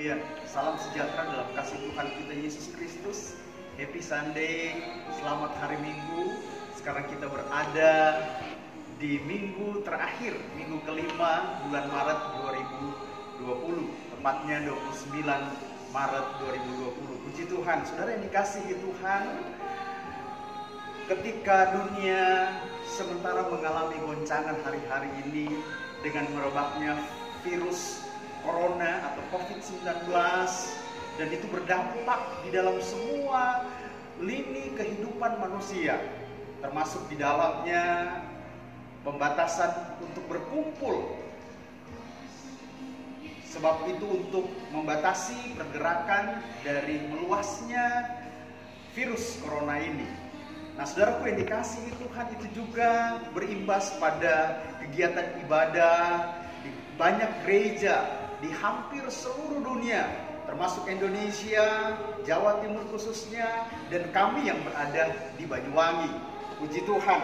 Haleluya. Salam sejahtera dalam kasih Tuhan kita Yesus Kristus. Happy Sunday, selamat hari Minggu. Sekarang kita berada di minggu terakhir, minggu kelima bulan Maret 2020. Tepatnya 29 Maret 2020. Puji Tuhan, saudara yang dikasihi Tuhan. Ketika dunia sementara mengalami goncangan hari-hari ini dengan merebaknya virus Corona atau COVID-19, dan itu berdampak di dalam semua lini kehidupan manusia, termasuk di dalamnya pembatasan untuk berkumpul. Sebab itu untuk membatasi pergerakan dari meluasnya virus Corona ini. Nah, saudaraku yang dikasihi Tuhan, itu juga berimbas pada kegiatan ibadah di banyak gereja di hampir seluruh dunia, termasuk Indonesia, Jawa Timur khususnya, dan kami yang berada di Banyuwangi. Puji Tuhan.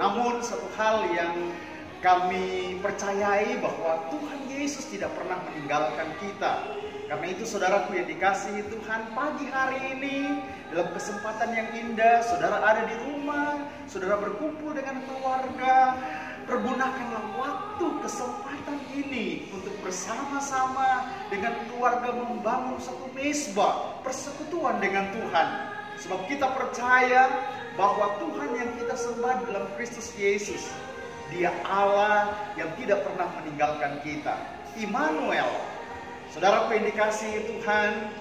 Namun satu hal yang kami percayai, bahwa Tuhan Yesus tidak pernah meninggalkan kita. Karena itu saudaraku yang dikasihi Tuhan, pagi hari ini dalam kesempatan yang indah, saudara ada di rumah, saudara berkumpul dengan keluarga, pergunakanlah waktu kesempatan ini untuk bersama-sama dengan keluarga membangun satu mezbah persekutuan dengan Tuhan. Sebab kita percaya bahwa Tuhan yang kita sembah dalam Kristus Yesus, Dia Allah yang tidak pernah meninggalkan kita. Immanuel. Saudaraku yang dikasihi Tuhan,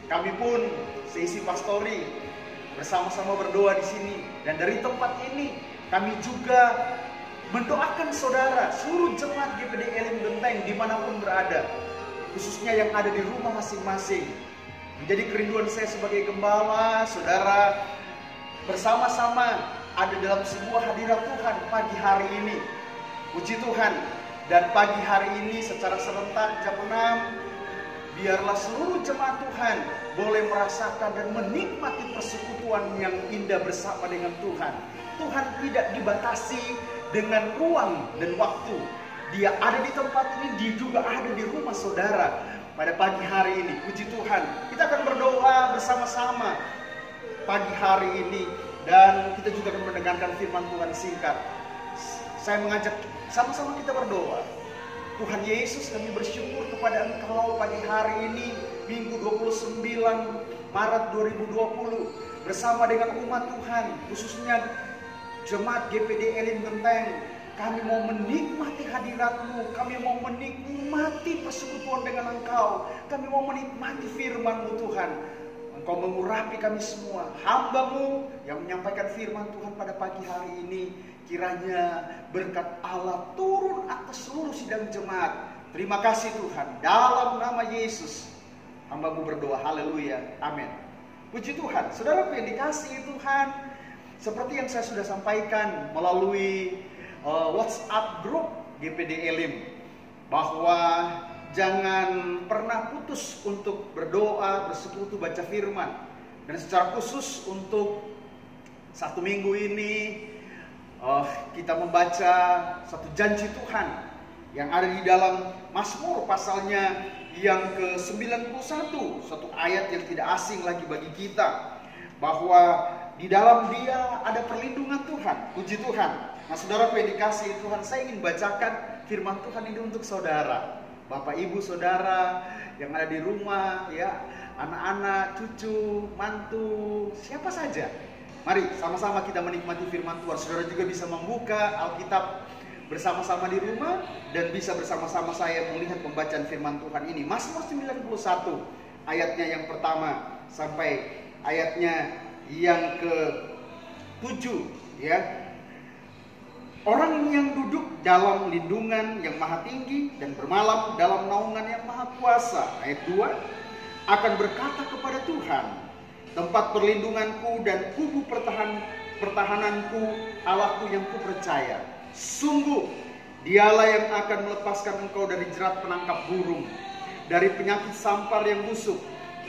kami pun seisi pastori bersama-sama berdoa di sini, dan dari tempat ini kami juga mendoakan saudara, seluruh jemaat GPD Elim Genteng dimanapun berada, khususnya yang ada di rumah masing-masing. Menjadi kerinduan saya sebagai gembala, saudara bersama-sama ada dalam sebuah hadirat Tuhan pagi hari ini. Puji Tuhan. Dan pagi hari ini secara serentak jam 6, biarlah seluruh jemaat Tuhan boleh merasakan dan menikmati persekutuan yang indah bersama dengan Tuhan. Tuhan tidak dibatasi dengan ruang dan waktu. Dia ada di tempat ini, dia juga ada di rumah saudara pada pagi hari ini. Puji Tuhan. Kita akan berdoa bersama-sama pagi hari ini, dan kita juga akan mendengarkan firman Tuhan singkat. Saya mengajak sama-sama kita berdoa. Tuhan Yesus, kami bersyukur kepada Engkau pagi hari ini, Minggu 29 Maret 2020, bersama dengan umat Tuhan, khususnya jemaat GPD Elim Genteng. Kami mau menikmati hadirat-Mu, kami mau menikmati persekutuan dengan Engkau, kami mau menikmati firman-Mu Tuhan. Engkau mengurapi kami semua, hamba-Mu yang menyampaikan firman Tuhan pada pagi hari ini. Kiranya berkat Allah turun atas seluruh sidang jemaat. Terima kasih Tuhan, dalam nama Yesus hamba-Mu berdoa, haleluya, amin. Puji Tuhan. Saudara yang dikasihi Tuhan, seperti yang saya sudah sampaikan melalui WhatsApp grup GPD Elim, bahwa jangan pernah putus untuk berdoa, bersekutu, baca firman. Dan secara khusus untuk satu minggu ini kita membaca satu janji Tuhan yang ada di dalam Mazmur pasalnya yang ke-91, satu ayat yang tidak asing lagi bagi kita, bahwa di dalam Dia ada perlindungan Tuhan. Puji Tuhan. Nah, saudara yang dikasihi Tuhan, saya ingin bacakan firman Tuhan ini untuk saudara, Bapak Ibu saudara yang ada di rumah, ya, anak-anak, cucu, mantu, siapa saja. Mari sama-sama kita menikmati firman Tuhan. Saudara juga bisa membuka Alkitab bersama-sama di rumah, dan bisa bersama-sama saya melihat pembacaan firman Tuhan ini. Mazmur 91 ayatnya yang pertama sampai ayatnya yang ke-7, ya. Orang yang duduk dalam lindungan yang maha tinggi dan bermalam dalam naungan yang maha kuasa, ayat 2, akan berkata kepada Tuhan, tempat perlindunganku dan kubu pertahananku, Allahku yang kupercaya. Sungguh, Dialah yang akan melepaskan engkau dari jerat penangkap burung, dari penyakit sampar yang busuk.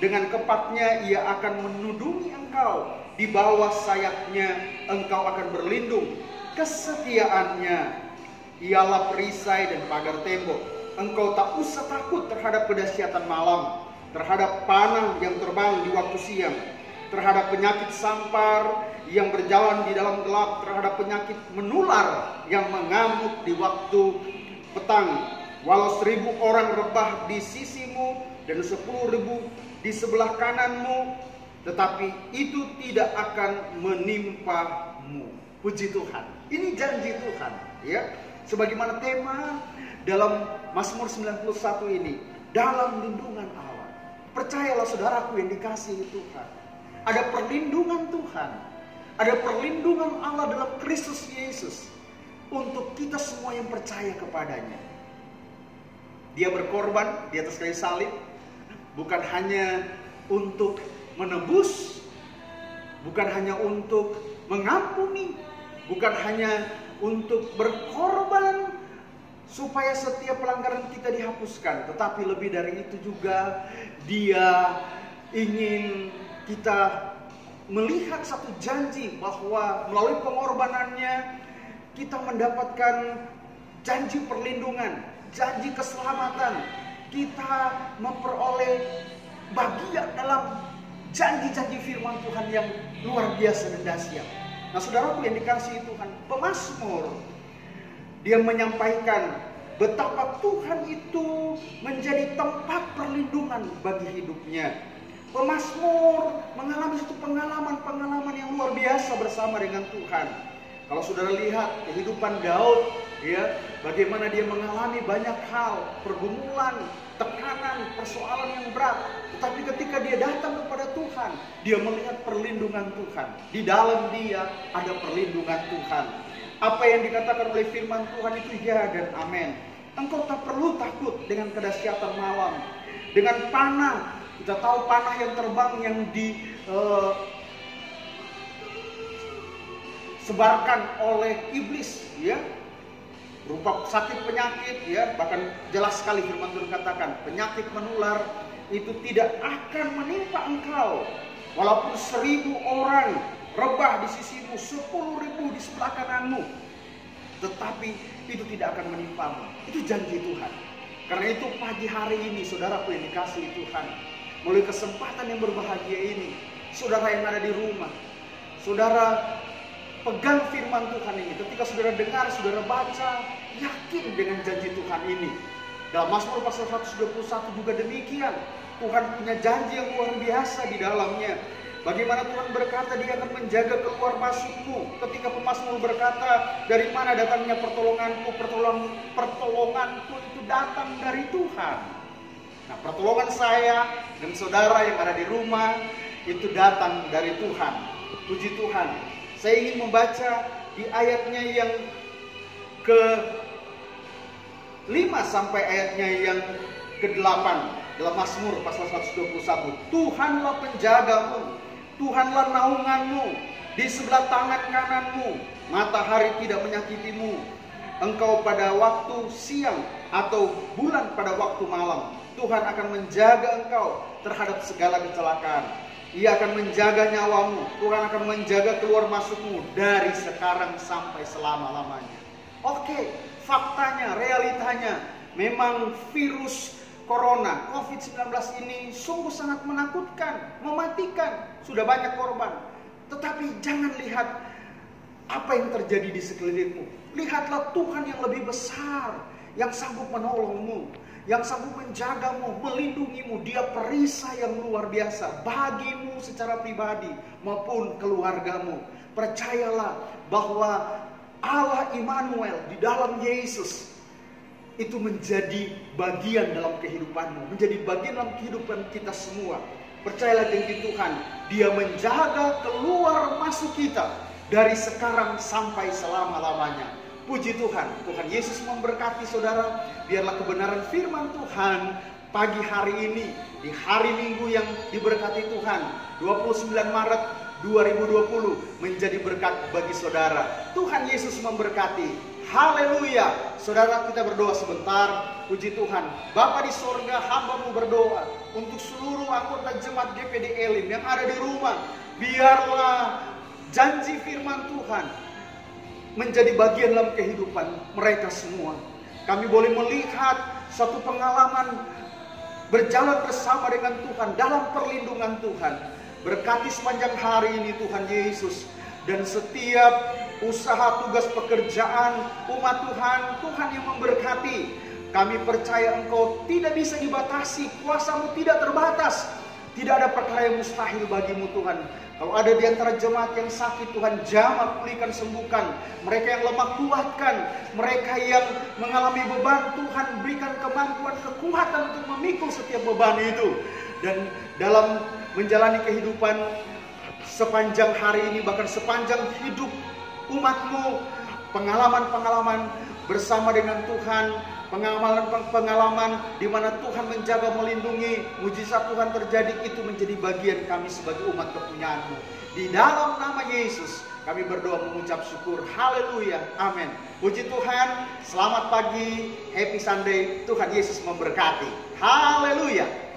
Dengan kepatnya Ia akan menudungi engkau, di bawah sayapnya engkau akan berlindung. Kesetiaannya ialah perisai dan pagar tembok. engkau tak usah takut terhadap kedahsyatan malam, terhadap panah yang terbang di waktu siang, terhadap penyakit sampar yang berjalan di dalam gelap, terhadap penyakit menular yang mengamuk di waktu petang. Walau 1000 orang rebah di sisimu dan 10.000 di sebelah kananmu, tetapi itu tidak akan menimpamu. Puji Tuhan. Ini janji Tuhan, ya. Sebagaimana tema dalam Mazmur 91 ini, dalam lindungan Allah. Percayalah saudaraku yang dikasihi Tuhan, ada perlindungan Tuhan, ada perlindungan Allah dalam Kristus Yesus untuk kita semua yang percaya kepadanya. Dia berkorban di atas kayu salib bukan hanya untuk menebus, bukan hanya untuk mengampuni, bukan hanya untuk berkorban supaya setiap pelanggaran kita dihapuskan, tetapi lebih dari itu juga Dia ingin kita melihat satu janji bahwa melalui pengorbanannya kita mendapatkan janji perlindungan, janji keselamatan, kita memperoleh bagian dalam janji-janji firman Tuhan yang luar biasa dan dahsyat. Nah, saudaraku yang dikasihi Tuhan, pemazmur dia menyampaikan betapa Tuhan itu menjadi tempat perlindungan bagi hidupnya. Pemazmur mengalami satu pengalaman yang luar biasa bersama dengan Tuhan. Kalau saudara lihat kehidupan Daud, ya, bagaimana dia mengalami banyak hal, pergumulan, tekanan, persoalan yang berat. Tetapi ketika dia datang kepada Tuhan, dia melihat perlindungan Tuhan. Di dalam dia ada perlindungan Tuhan. Apa yang dikatakan oleh firman Tuhan itu ya dan amin. Engkau tak perlu takut dengan kedahsyatan malam, dengan panah. Kita tahu panah yang terbang yang disebarkan oleh iblis, ya, berupa sakit penyakit, ya. Bahkan jelas sekali firman Tuhan katakan penyakit menular itu tidak akan menimpa engkau. Walaupun 1000 orang rebah di sisimu, 10.000 di sebelah kananmu, tetapi itu tidak akan menimpamu. Itu janji Tuhan. Karena itu pagi hari ini, saudaraku yang dikasihi Tuhan, melalui kesempatan yang berbahagia ini, saudara yang ada di rumah, saudara pegang firman Tuhan ini. Ketika saudara dengar, saudara baca, yakin dengan janji Tuhan ini. Dalam Mazmur pasal 121 juga demikian. Tuhan punya janji yang luar biasa di dalamnya. Bagaimana Tuhan berkata Dia akan menjaga keluar masukmu. Ketika pemazmur berkata, dari mana datangnya pertolonganku? Pertolonganku itu datang dari Tuhan. Nah, pertolongan saya dan saudara yang ada di rumah itu datang dari Tuhan. Puji Tuhan. Saya ingin membaca di ayatnya yang ke-5 sampai ayatnya yang ke-8 dalam Mazmur pasal 121. Tuhanlah penjagamu, Tuhanlah naunganmu, di sebelah tangan kananmu, matahari tidak menyakitimu, engkau pada waktu siang atau bulan pada waktu malam. Tuhan akan menjaga engkau terhadap segala kecelakaan. Ia akan menjaga nyawamu. Tuhan akan menjaga keluar masukmu dari sekarang sampai selama-lamanya. Oke, faktanya, realitanya, memang virus Corona, COVID-19 ini sungguh sangat menakutkan, mematikan. Sudah banyak korban. Tetapi jangan lihat apa yang terjadi di sekelilingmu. Lihatlah Tuhan yang lebih besar, yang sanggup menolongmu, yang sanggup menjagamu, melindungimu. Dia perisai yang luar biasa bagimu secara pribadi maupun keluargamu. Percayalah bahwa Allah Immanuel di dalam Yesus itu menjadi bagian dalam kehidupanmu, menjadi bagian dalam kehidupan kita semua. Percayalah dengan Tuhan, Dia menjaga keluar masuk kita dari sekarang sampai selama-lamanya. Puji Tuhan, Tuhan Yesus memberkati saudara. Biarlah kebenaran firman Tuhan pagi hari ini, di hari Minggu yang diberkati Tuhan, 29 Maret 2020, menjadi berkat bagi saudara. Tuhan Yesus memberkati. Haleluya. Saudara, kita berdoa sebentar. Puji Tuhan. Bapa di sorga, hamba-Mu berdoa untuk seluruh anggota jemaat GPD Elim yang ada di rumah. Biarlah janji firman Tuhan menjadi bagian dalam kehidupan mereka semua. Kami boleh melihat suatu pengalaman berjalan bersama dengan Tuhan dalam perlindungan Tuhan. Berkati sepanjang hari ini Tuhan Yesus, dan setiap usaha, tugas, pekerjaan umat Tuhan, Tuhan yang memberkati. Kami percaya Engkau tidak bisa dibatasi, kuasa-Mu tidak terbatas. Tidak ada perkara yang mustahil bagi-Mu Tuhan. Kalau ada di antara jemaat yang sakit, Tuhan jamah, pulihkan, sembuhkan. Mereka yang lemah, kuatkan. Mereka yang mengalami beban, Tuhan berikan kemampuan, kekuatan untuk memikul setiap beban itu. Dan dalam menjalani kehidupan sepanjang hari ini, bahkan sepanjang hidup umat-Mu, pengalaman-pengalaman bersama dengan Tuhan, pengalaman-pengalaman di mana Tuhan menjaga, melindungi, mujizat Tuhan terjadi, itu menjadi bagian kami sebagai umat kepunyaan-Mu. Di dalam nama Yesus kami berdoa mengucap syukur. Haleluya, amin. Puji Tuhan, selamat pagi, happy Sunday, Tuhan Yesus memberkati. Haleluya.